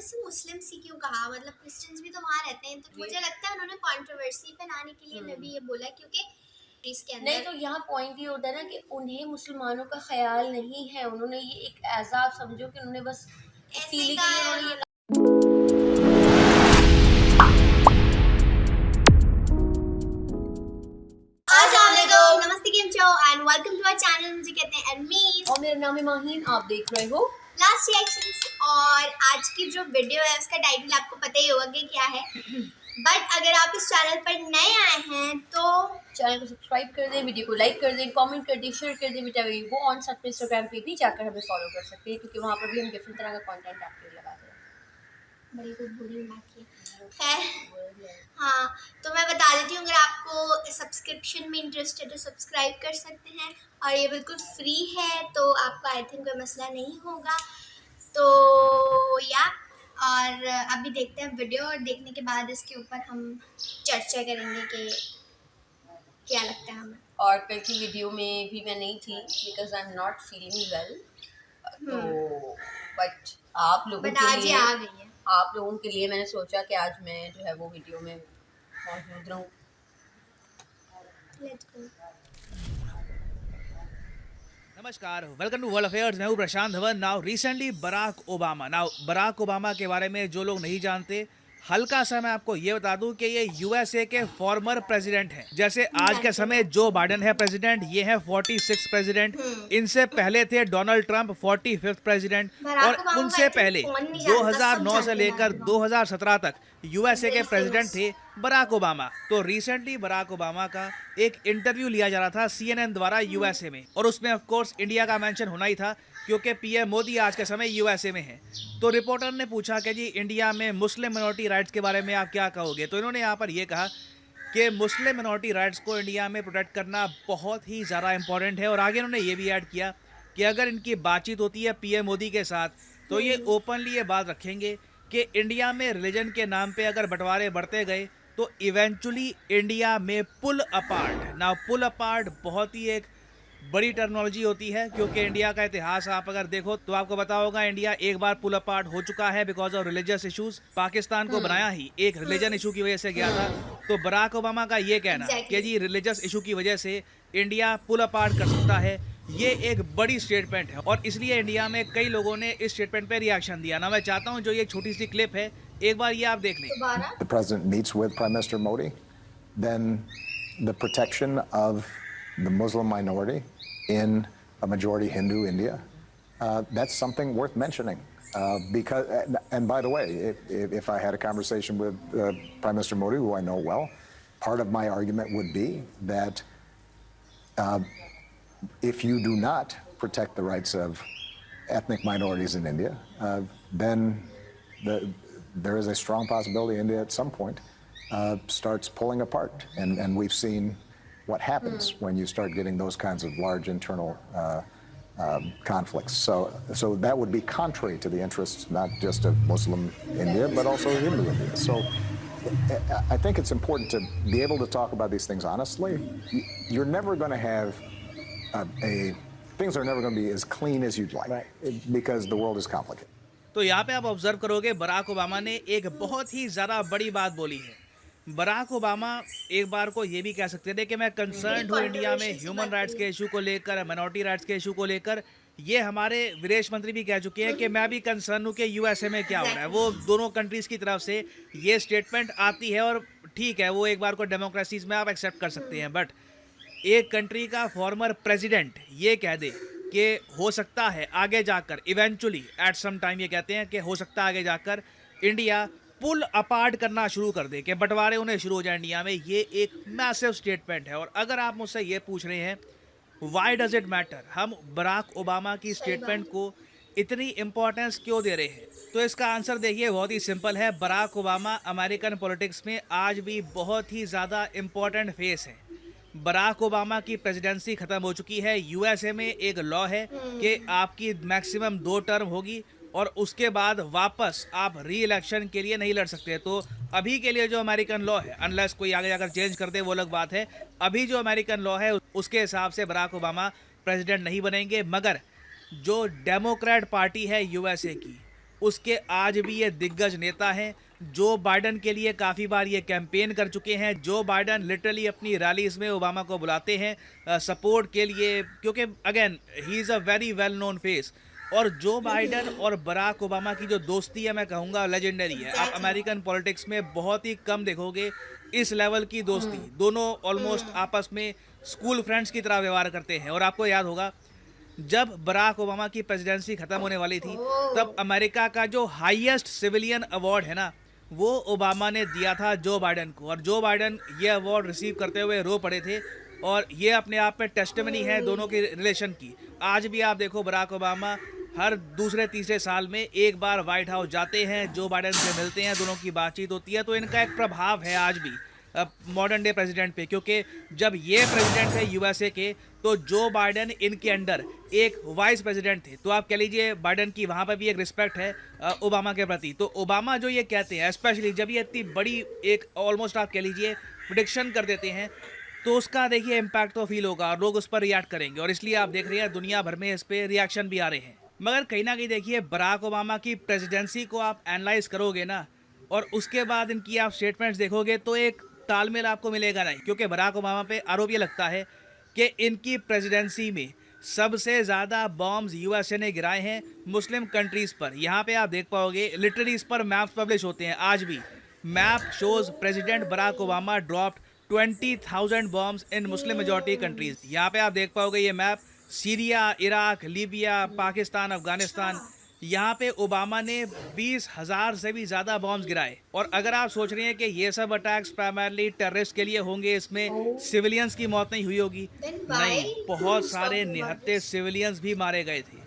वैसे मुस्लिम्स ही क्यों कहा, मतलब क्रिश्चियंस भी तो वहाँ रहते हैं, तो मुझे लगता है उन्होंने कंट्रोवर्सी फैलाने के लिए मे भी ये बोला, क्योंकि इसके नहीं, अंदर तो यहाँ पॉइंट ये होता है ना कि उन्हें मुसलमानों का ख्याल नहीं है, उन्होंने ये एक ऐसा आप समझो कि उन्होंने बस ऐसे ही तीली के कहा लिए है उन्होंने ये उन्होंने। अस्सलामुअलैकुम, नमस्ते, केम छो and welcome to our channel. मुझे कहते हैं एडमीन और मेरा नाम है माहीन, आप देख रहे हो लास्ट रिएक्शंस। और आज की जो वीडियो है उसका टाइटल आपको पता ही होगा कि क्या है, बट अगर आप इस चैनल पर नए आए हैं तो चैनल को सब्सक्राइब कर दें, वीडियो को लाइक कर दें, कमेंट कर दें, शेयर कर दें, बेटा वो ऑन साथ में इंस्टाग्राम पे भी जाकर हमें फॉलो कर सकते हैं, क्योंकि वहाँ पर भी हम डिफरेंट तरह का कंटेंट आपके लिए लगाते हैं। बड़ी कुछ बुरी बात है। खैर हाँ, तो मैं बता देती हूँ, अगर आपको सब्सक्रिप्शन में इंटरेस्ट है तो सब्सक्राइब कर सकते हैं, और ये बिल्कुल फ्री है, तो आपका आई थिंक कोई मसला नहीं होगा। तो या और अभी देखते हैं वीडियो, और देखने के बाद इसके ऊपर हम चर्चा करेंगे कि क्या लगता है हमें। और कल की वीडियो में भी मैं नहीं थी because I am not feeling well, तो बट आप लोगों बट के आज ये लिए आ गई है। आप लोगों के लिए मैंने सोचा कि आज मैं जो है वो वीडियो में मौजूद रहूँ। Let's go. नमस्कार, वेलकम टू वर्ल्ड अफेयर्स। मैं हूं Prashant Dhawan. Now recently Barack Obama के बारे में जो लोग नहीं जानते, हल्का सा मैं आपको ये बता दूं कि ये यूएसए के फॉर्मर प्रेसिडेंट हैं। जैसे आज के समय जो बाइडेन है प्रेसिडेंट, ये है 46 प्रेसिडेंट। इनसे पहले थे Donald Trump 45th president, Barack और ओबामा को उनसे आई थिंक पहले कौन नहीं जानता, सब 2009 से जानते हैं लेकर बराक ओबामा। 2017 तक यूएसए के Very प्रेसिडेंट famous। थे बराक ओबामा। तो रिसेंटली बराक ओबामा का एक इंटरव्यू लिया जा रहा था सीएनएन द्वारा यूएसए में, और उसमें ऑफ कोर्स इंडिया का मेंशन होना ही था, क्योंकि पीएम मोदी आज के समय यूएसए में है। तो रिपोर्टर ने पूछा कि जी इंडिया में मुस्लिम मिनॉरिटी राइट्स के बारे में आप क्या कहोगे। तो इन्होंने यहाँ पर यह कहा कि मुस्लिम मिनॉरिटी राइट्स को इंडिया में प्रोटेक्ट करना बहुत ही ज़्यादा इंपॉर्टेंट है। और आगे इन्होंने ये भी ऐड किया कि अगर इनकी बातचीत होती है पीएम मोदी के साथ, तो ये ओपनली ये बात रखेंगे कि इंडिया में रिलीजन के नाम पे अगर बंटवारे बढ़ते गए तो इवेंचुअली इंडिया में पुल अपार्ट। नाउ पुल अपार्ट बहुत ही एक बड़ी टर्मिनोलॉजी होती है, क्योंकि इंडिया का इतिहास आप अगर देखो तो आपको पता होगा इंडिया एक बार पुल अपार्ट हो चुका है because of religious issues. Pakistan को बनाया ही एक रिलीजन इशू की वजह से गया था। तो बराक ओबामा का ये कहना कि जी रिलीजियस इशू की वजह से इंडिया पुल अपार्ट कर सकता है, ये एक बड़ी स्टेटमेंट है, और इसलिए इंडिया में कई लोगों ने इस स्टेटमेंट पे रिएक्शन दिया। ना मैं चाहता हूं जो ये छोटी सी क्लिप है, एक बार ये आप देख लें। The president meets with Prime Minister Modi, then the protection of the Muslim minority in a majority Hindu India, that's something worth mentioning. Because, and by the way, if I had a conversation with Prime Minister Modi, who I know well, part of my argument would be that if you do not protect the rights of ethnic minorities in India, then there is a strong possibility India at some point starts pulling apart. And we've seen what happens when you start getting those kinds of large internal conflicts. So that would be contrary to the interests not just of Muslim India, but also Hindu India. So I think it's important to be able to talk about these things honestly. You're never going to have things are never going to be as clean as you'd like, because the world is complicated. तो यहाँ पे आप observe करोगे Barack Obama ने एक बहुत ही ज़्यादा बड़ी बात बोली है। बराक ओबामा एक बार को ये भी कह सकते थे कि मैं कंसर्न हूँ इंडिया में ह्यूमन राइट्स के इशू को लेकर, माइनॉरिटी राइट्स के इशू को लेकर। ये हमारे विदेश मंत्री भी कह चुके हैं कि मैं भी कंसर्न हूँ कि यूएसए में क्या हो रहा है। वो दोनों कंट्रीज़ की तरफ से ये स्टेटमेंट आती है, और ठीक है वो एक बार को डेमोक्रेसीज में आप एक्सेप्ट कर सकते हैं, बट एक कंट्री का फॉर्मर प्रेसिडेंट ये कह दे कि हो सकता है आगे जाकर इवेंचुअली एट सम टाइम, ये कहते हैं कि हो सकता है आगे जाकर इंडिया पुल अपार्ट करना शुरू कर दे, कि बंटवारे उन्हें शुरू हो जाए इंडिया में, ये एक मैसिव स्टेटमेंट है। और अगर आप मुझसे ये पूछ रहे हैं व्हाई डज इट मैटर, हम बराक ओबामा की स्टेटमेंट को इतनी इंपॉर्टेंस क्यों दे रहे हैं, तो इसका आंसर देखिए बहुत ही सिंपल है। बराक ओबामा अमेरिकन पॉलिटिक्स में आज भी बहुत ही ज़्यादा इंपॉर्टेंट फेस है। बराक ओबामा की प्रेसिडेंसी खत्म हो चुकी है। यूएसए में एक लॉ है कि आपकी मैक्सिमम 2 टर्म होगी, और उसके बाद वापस आप री इलेक्शन के लिए नहीं लड़ सकते। तो अभी के लिए जो अमेरिकन लॉ है, अनलेस कोई आगे जाकर चेंज कर दे वो अलग बात है, अभी जो अमेरिकन लॉ है उसके हिसाब से बराक ओबामा प्रेसिडेंट नहीं बनेंगे। मगर जो डेमोक्रेट पार्टी है यूएसए की, उसके आज भी ये दिग्गज नेता हैं। जो बाइडन के लिए काफ़ी बार ये कैंपेन कर चुके हैं। जो बाइडन लिटरली अपनी रैलीज में ओबामा को बुलाते हैं सपोर्ट के लिए, क्योंकि again he is a very well known face. और जो बाइडन और बराक ओबामा की जो दोस्ती है, मैं कहूँगा लेजेंडरी है। आप अमेरिकन पॉलिटिक्स में बहुत ही कम देखोगे इस लेवल की दोस्ती। दोनों ऑलमोस्ट आपस में स्कूल फ्रेंड्स की तरह व्यवहार करते हैं। और आपको याद होगा जब बराक ओबामा की प्रेसिडेंसी खत्म होने वाली थी, तब अमेरिका का जो हाईएस्ट सिविलियन अवार्ड है ना, वो ओबामा ने दिया था जो बाइडन को। और जो बाइडन ये अवार्ड रिसीव करते हुए रो पड़े थे। और ये अपने आप में टेस्टिमनी है दोनों के रिलेशन की। आज भी आप देखो बराक ओबामा हर दूसरे तीसरे साल में एक बार व्हाइट हाउस जाते हैं, जो बाइडन से मिलते हैं, दोनों की बातचीत होती है। तो इनका एक प्रभाव है आज भी मॉडर्न डे प्रेसिडेंट पे, क्योंकि जब ये प्रेसिडेंट है यूएसए के, तो जो बाइडन इनके अंडर एक वाइस प्रेसिडेंट थे। तो आप कह लीजिए बाइडन की वहाँ पर भी एक रिस्पेक्ट है ओबामा के प्रति। तो ओबामा जो ये कहते हैं, स्पेशली जब ये इतनी बड़ी एक ऑलमोस्ट आप कह लीजिए प्रेडिक्शन कर देते हैं, तो उसका देखिए इम्पैक्ट तो फील होगा और लोग उस पर रिएक्ट करेंगे। और इसलिए आप देख रहे हैं दुनिया भर में इस पर रिएक्शन भी आ रहे हैं। मगर कहीं ना कहीं देखिए बराक ओबामा की प्रेसिडेंसी को आप एनालाइज करोगे ना, और उसके बाद इनकी आप स्टेटमेंट्स देखोगे, तो एक तालमेल आपको मिलेगा नहीं। क्योंकि बराक ओबामा पे आरोप ये लगता है कि इनकी प्रेसिडेंसी में सबसे ज़्यादा बॉम्ब्स यूएसए ने गिराए हैं मुस्लिम कंट्रीज़ पर। यहाँ पे आप देख पाओगे लिटरली इस पर मैप्स पब्लिश होते हैं आज भी। Map shows president Barack Obama dropped 20,000 bombs in Muslim majority countries. यहाँ पे आप देख पाओगे ये map Syria, Iraq, Libya, Pakistan, Afghanistan, यहाँ पे ओबामा ने 20,000 से भी ज़्यादा बॉम्ब्स गिराए। और अगर आप सोच रहे हैं कि ये सब अटैक्स प्राइमरली टेररिस्ट के लिए होंगे, इसमें सिविलियंस की मौत नहीं हुई होगी, नहीं, बहुत सारे निहत्थे सिविलियंस भी मारे गए थे।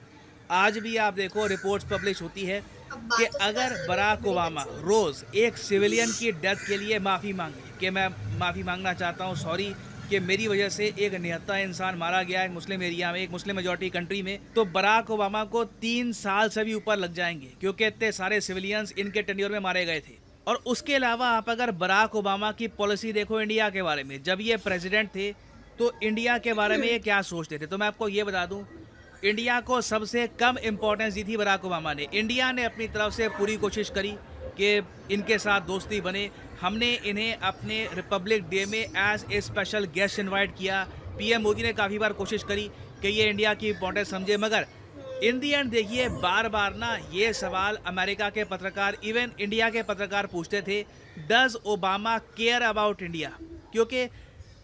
आज भी आप देखो रिपोर्ट्स पब्लिश होती है कि अगर बराक ओबामा रोज़ एक सिविलियन की डेथ के लिए माफ़ी मांगे कि मैं माफ़ी मांगना चाहता हूँ, सॉरी कि मेरी वजह से एक निहत्था इंसान मारा गया है मुस्लिम एरिया में, एक मुस्लिम मेजॉरिटी कंट्री में, तो बराक ओबामा को 3 साल से भी ऊपर लग जाएंगे, क्योंकि इतने सारे सिविलियंस इनके टेन्योर में मारे गए थे। और उसके अलावा आप अगर बराक ओबामा की पॉलिसी देखो इंडिया के बारे में, जब ये प्रेसिडेंट थे तो इंडिया के बारे में ये क्या सोचते थे, तो मैं आपको ये बता दूँ, इंडिया को सबसे कम इम्पोर्टेंस दी थी बराक ओबामा ने। इंडिया ने अपनी तरफ से पूरी कोशिश करी कि इनके साथ दोस्ती बने। हमने इन्हें अपने रिपब्लिक डे में as a special guest invite किया। पीएम मोदी ने काफ़ी बार कोशिश करी कि ये इंडिया की इम्पोर्टेंस समझे, मगर इन दी एंड देखिए बार बार ना ये सवाल अमेरिका के पत्रकार, इवन इंडिया के पत्रकार पूछते थे, does Obama care about India? क्योंकि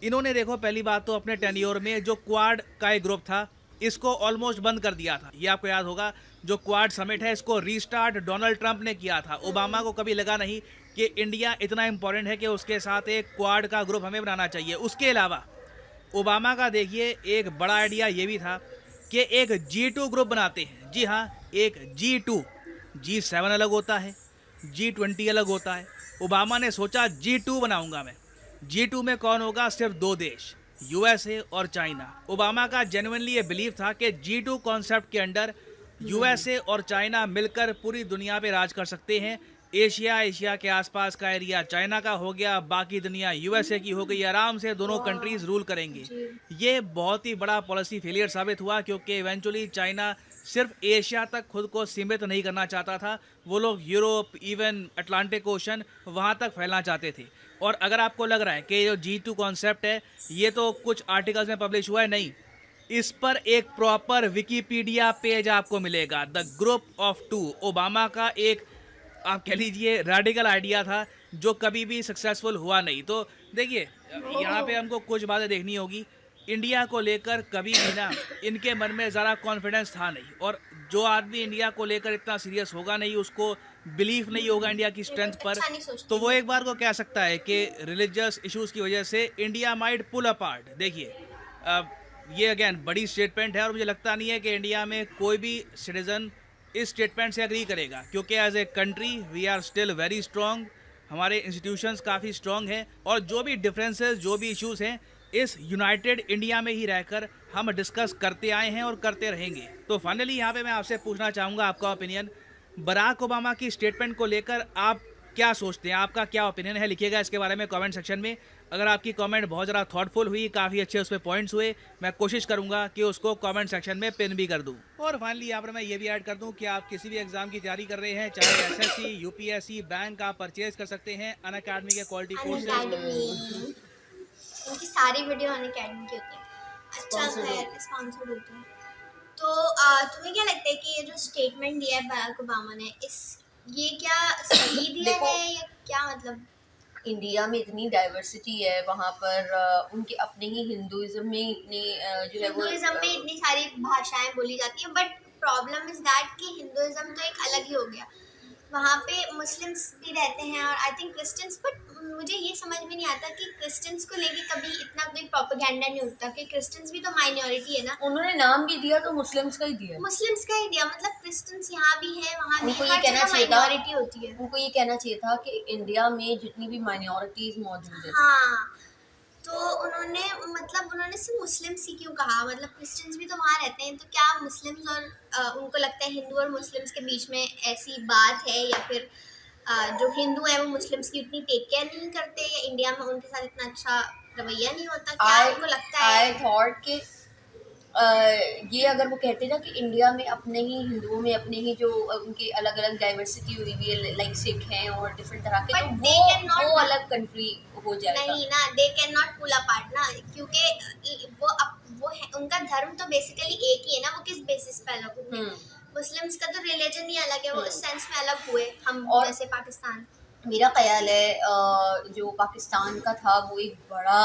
इन्होंने देखो पहली बात तो अपने टेन्योर में जो क्वाड का एक ग्रुप था, इसको ऑलमोस्ट बंद कर दिया था। ये आपको याद होगा, जो क्वाड समिट है इसको रीस्टार्ट डोनाल्ड ट्रंप ने किया था। ओबामा को कभी लगा नहीं कि इंडिया इतना इंपॉर्टेंट है कि उसके साथ एक क्वाड का ग्रुप हमें बनाना चाहिए। उसके अलावा ओबामा का देखिए एक बड़ा आइडिया ये भी था कि एक G2 ग्रुप बनाते हैं। जी हाँ, एक G2, G7 अलग होता है, G20 अलग होता है। ओबामा ने सोचा G2 बनाऊंगा मैं। G2 में कौन होगा? सिर्फ 2 देश, यूएसए और चाइना। ओबामा का जेन्युइनली ये बिलीव था कि G2 कॉन्सेप्ट के अंडर यूएसए और चाइना मिलकर पूरी दुनिया पे राज कर सकते हैं। एशिया के आसपास का एरिया चाइना का हो गया, बाकी दुनिया यूएसए की हो गई। आराम से दोनों कंट्रीज रूल करेंगे। ये बहुत ही बड़ा पॉलिसी फेलियर साबित हुआ, क्योंकि इवेंचुअली चाइना सिर्फ एशिया तक खुद को सीमित नहीं करना चाहता था। वो लोग यूरोप, इवन अटलांटिक ओशन, वहाँ तक फैलना चाहते थे। और अगर आपको लग रहा है कि जो G2 कॉन्सेप्ट है ये तो कुछ आर्टिकल्स में पब्लिश हुआ है, नहीं, इस पर एक प्रॉपर विकीपीडिया पेज आपको मिलेगा। द ग्रुप ऑफ 2 ओबामा का एक आप कह लीजिए रेडिकल आइडिया था जो कभी भी सक्सेसफुल हुआ नहीं। तो देखिए यहाँ पे हमको कुछ बातें देखनी होगी। इंडिया को लेकर कभी भी ना इनके मन में ज़रा कॉन्फिडेंस था नहीं, और जो आदमी इंडिया को लेकर इतना सीरियस होगा नहीं, उसको बिलीफ नहीं होगा इंडिया की स्ट्रेंथ पर, तो वो एक बार को कह सकता है कि रिलीजियस इश्यूज़ की वजह से इंडिया माइट पुल अपार्ट। देखिए ये अगेन बड़ी स्टेटमेंट है, और मुझे लगता नहीं है कि इंडिया में कोई भी सिटीज़न इस स्टेटमेंट से एग्री करेगा, क्योंकि as a country we are still very strong. हमारे इंस्टीट्यूशंस काफ़ी स्ट्रॉन्ग हैं, और जो भी डिफरेंसेस, जो भी इश्यूज़ हैं, इस यूनाइटेड इंडिया में ही रहकर हम डिस्कस करते आए हैं और करते रहेंगे। तो फाइनली यहाँ पे मैं आपसे पूछना चाहूँगा आपका ओपिनियन, बराक ओबामा की स्टेटमेंट को लेकर आप क्या सोचते हैं, आपका क्या ओपिनियन है, लिखिएगा इसके बारे में कमेंट सेक्शन में। अगर आपकी कमेंट बहुत ज़्यादा थॉटफुल हुई, काफ़ी अच्छे उस पर पॉइंट्स हुए, मैं कोशिश करूंगा कि उसको कमेंट सेक्शन में पिन भी कर दूं। और फाइनली यहाँ पर मैं ये भी ऐड कर दूं कि आप किसी भी एग्जाम की तैयारी कर रहे हैं, चाहे एसएससी, यूपीएससी, बैंक, आप परचेज कर सकते हैं अनअकैडमी के क्वालिटी कोर्सेज। अनअकैडमी, उनकी सारी वीडियो अनअकैडमी की होती है। अच्छा Sponsored है, स्पॉन्सर्ड होते हैं। तो तुम्हें क्या लगता है कि ये जो स्टेटमेंट दिया है बराक ओबामा ने, ये क्या सही दिया देखो, है या क्या मतलब? इंडिया में इतनी डाइवर्सिटी है, वहाँ पर उनके अपने ही हिंदुइज्म में इतनी जो है वो हिंदुइज्म में इतनी सारी भाषाएं बोली जाती हैं, बट प्रॉब्लम इज दैट कि हिंदुइज्म तो एक अलग ही हो गया, वहाँ पे मुस्लिम्स भी रहते हैं और आई थिंक क्रिश्चियंस, बट मुझे ये समझ में नहीं आता कि क्रिश्चियंस को लेके कभी इतना कोई प्रोपेगेंडा नहीं उठता कि क्रिश्चियंस भी तो माइनॉरिटी है ना। उन्होंने नाम भी दिया तो मुस्लिम्स का ही दिया। मुस्लिम्स का ही दिया, मतलब क्रिश्चियंस यहाँ भी है, वहाँ भी उनको है, ये हर कहना जगह चाहिए था, माइनॉरिटी होती है। उनको ये कहना चाहिए था कि इंडिया में जितनी भी माइनॉरिटीज मौजूद है। हाँ, तो उन्होंने सिर्फ मुस्लिम्स ही क्यों कहा, मतलब क्रिश्चियंस भी तो वहाँ रहते हैं, तो क्या मुस्लिम्स और उनको लगता है हिंदू और मुस्लिम्स के बीच में ऐसी बात है, या फिर जो हिंदू है वो मुस्लिम्स की उतनी टेक केयर नहीं करते, या इंडिया में उनके साथ इतना अच्छा रवैया नहीं होता, क्या उनको लगता है? आई थॉट कि ये अगर वो कहते ना कि इंडिया में अपने ही हिंदुओं में अपने ही जो उनकी अलग अलग डाइवर्सिटी हुई हुई है, लाइक सिख हैं और डिफरेंट तरह के, But तो they cannot वो अलग कंट्री हो जाएगा। नहीं ना, they can not pull apart ना, क्योंकि वो है, उनका धर्म तो बेसिकली एक ही है ना, वो किस बेसिस पे अलग हुए? मुस्लिम्स का तो रिलीजन ही अलग है, वो इस सेंस में अलग हुए, हम और जैसे पाकिस्तान। मेरा ख्याल है जो पाकिस्तान का था वो एक बड़ा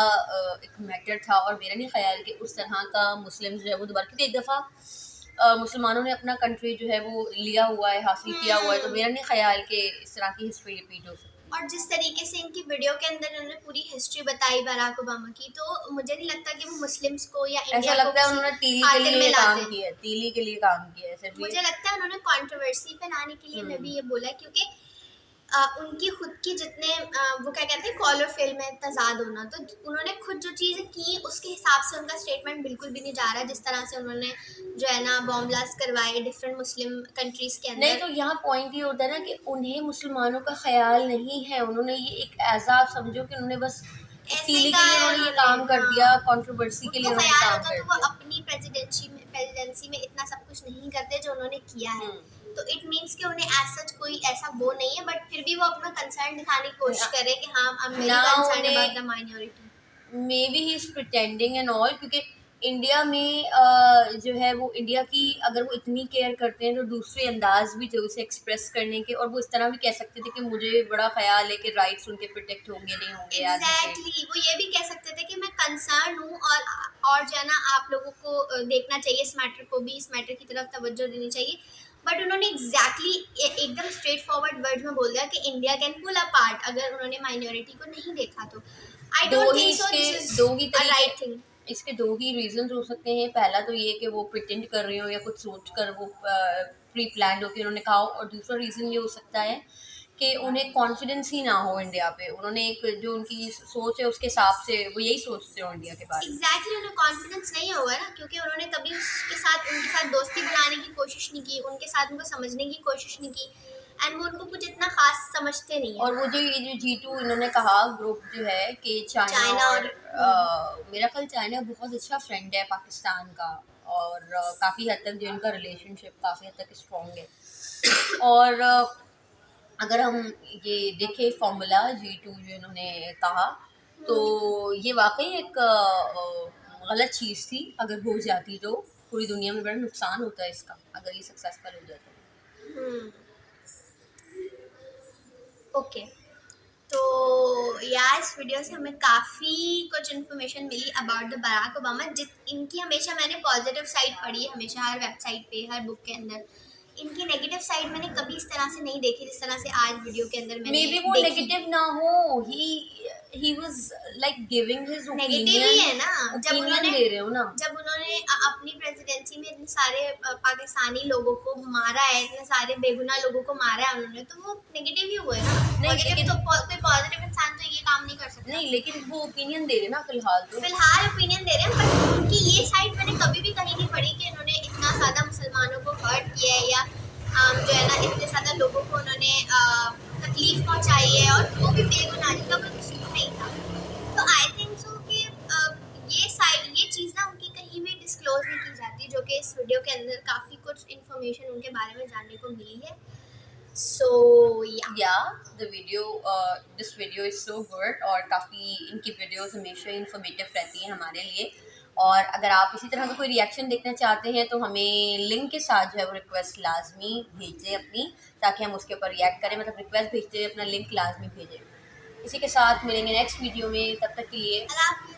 एक मैटर था, और मेरा नहीं ख्याल कि उस तरह का मुस्लिम जो है वो दोबारा, क्योंकि एक दफ़ा मुसलमानों ने अपना कंट्री जो है वो लिया हुआ है, हासिल किया हुआ है, तो मेरा नहीं ख्याल कि इस तरह की हिस्ट्री रिपीट हो सकती। और जिस तरीके से इनकी वीडियो के अंदर उन्होंने पूरी हिस्ट्री बताई बराक ओबामा की, तो मुझे नहीं लगता कि वो मुस्लिम्स को या ऐसा इंडिया को लगता है उन्होंने तीली के आर्टिकल में लिए काम लाते। किया है, तीली के लिए काम किया है सिर्फ। मुझे लगता है उन्होंने कंट्रोवर्सी फैलाने के लिए मैं भी ये बोला, क्योंकि उनकी खुद की जितने वो क्या कहते हैं कॉलर फिल्म में तजाद होना, तो उन्होंने खुद जो चीज़ें की उसके हिसाब से उनका स्टेटमेंट बिल्कुल भी नहीं जा रहा है, जिस तरह से उन्होंने जो है ना बॉम्ब ब्लास्ट करवाए डिफरेंट मुस्लिम कंट्रीज के अंदर। नहीं, तो यहाँ पॉइंट ये होता है ना कि उन्हें मुसलमानों का ख्याल नहीं है, उन्होंने ये एक ऐसा समझो कि उन्होंने बस तीली के लिए उन्होंने ये काम कर दिया, कंट्रोवर्सी के लिए उनको उन्होंने ख्याल काम होता कर तो वो दिया। अपनी प्रेसिडेंसी में इतना सब कुछ नहीं करते जो उन्होंने किया है, तो इट मीन्स कि उन्हें एज सच कोई ऐसा वो नहीं है, बट फिर भी वो अपना कंसर्न दिखाने की कोशिश कर रहे हैं कि हाँ I'm very concerned about the minority। May be he is pretending and all, क्योंकि इंडिया में जो है वो इंडिया की अगर वो इतनी केयर करते हैं तो दूसरे अंदाज भी थे उसे एक्सप्रेस करने के, और वो इस तरह भी कह सकते थे कि मुझे बड़ा ख्याल है कि राइट्स उनके प्रोटेक्ट होंगे नहीं होंगे। एग्जैक्टली, वो ये भी कह सकते थे कि मैं कंसर्न हूँ, और जो है ना आप लोगों को देखना चाहिए इस मैटर को भी, इस मैटर की तरफ तवज्जो देनी चाहिए, बट उन्होंने एग्जैक्टली एकदम स्ट्रेट फॉरवर्ड वर्ड में बोल दिया कि इंडिया कैन पुल अपार्ट, अगर उन्होंने माइनॉरिटी को नहीं देखा तो। I don't think so this is a right thing. इसके दो ही रीजन हो सकते हैं, पहला तो ये कि वो प्रिटेंड कर रही हो या कुछ सोच कर वो प्री प्लान हो कि उन्होंने कहा हो, और दूसरा रीज़न ये हो सकता है कि उन्हें कॉन्फिडेंस ही ना हो इंडिया पे, उन्होंने एक जो उनकी सोच है उसके हिसाब से वो यही सोचते हो इंडिया के बारे में। एग्जैक्टली, उन्हें कॉन्फिडेंस नहीं होगा ना, क्योंकि उन्होंने कभी उनके साथ दोस्ती बनाने की कोशिश नहीं की, उनके साथ उनको समझने की कोशिश नहीं की, एंड वो उनको कुछ इतना खास समझते नहीं है। और वो जो ये जो G2 इन्होंने कहा ग्रुप जो है कि चाइना और मेरा ख्याल चाइना बहुत अच्छा फ्रेंड है पाकिस्तान का, और काफ़ी हद तक जो इनका रिलेशनशिप काफ़ी हद तक स्ट्रॉन्ग है, और अगर हम ये देखें फॉर्मूला G2 जो इन्होंने कहा, तो ये वाकई एक गलत चीज़ थी, अगर हो जाती तो पूरी दुनिया में बड़ा नुकसान होता है इसका, अगर ये सक्सेसफुल हो जाता। ओके, तो यार इस वीडियो से हमें काफ़ी कुछ इन्फॉर्मेशन मिली अबाउट द बराक ओबामा। इनकी हमेशा मैंने पॉजिटिव साइड पढ़ी है, हमेशा हर वेबसाइट पे, हर बुक के अंदर। इनकी नेगेटिव साइड मैंने कभी इस तरह से नहीं देखी जिस तरह से आज वीडियो के अंदर मैंने मे बी वो नेगेटिव ना हो, he was like giving his opinion, negative ही है ना, जब उन्होंने दे रहे हो ना, जब उन्होंने अपनी प्रेसिडेंसी में इतने सारे पाकिस्तानी लोगों को मारा है, इतने सारे बेगुनाह लोगों को मारा है उन्होंने, तो वो नेगेटिव ही हुए ना। नेगेटिव तो कोई पॉजिटिव इंसान तो ये काम नहीं कर सकता। नहीं, लेकिन वो ओपिनियन दे रहे ना फिलहाल ओपिनियन दे रहे हैं, बट उनकी ये साइड मैंने कभी भी कहीं नहीं पढ़ी कि उन्होंने इतना ज़्यादा मुसलमानों को हर्ट किया है, या जो है ना इतने ज़्यादा लोगों को उन्होंने तकलीफ पहुंचाई है और वो भी बेगुनाह, का कोई कसूर नहीं था। तो आई थिंक सो कि ये चीज़ ना उनकी कहीं भी डिस्क्लोज नहीं की जाती, जो कि इस वीडियो के अंदर काफ़ी कुछ इन्फॉर्मेशन उनके बारे में जानने को मिली है। So this video is so good और काफ़ी इनकी वीडियोस हमेशा इन्फॉर्मेटिव रहती हैं हमारे लिए। और अगर आप इसी तरह का कोई रिएक्शन देखना चाहते हैं तो हमें लिंक के साथ जो है वो रिक्वेस्ट लाजमी भेज दें अपनी, ताकि हम उसके ऊपर रिएक्ट करें। मतलब रिक्वेस्ट भेजते हुए अपना लिंक लाजमी भेजें। इसी के साथ मिलेंगे नेक्स्ट वीडियो में, तब तक के लिए अल्लाह हाफ़िज़।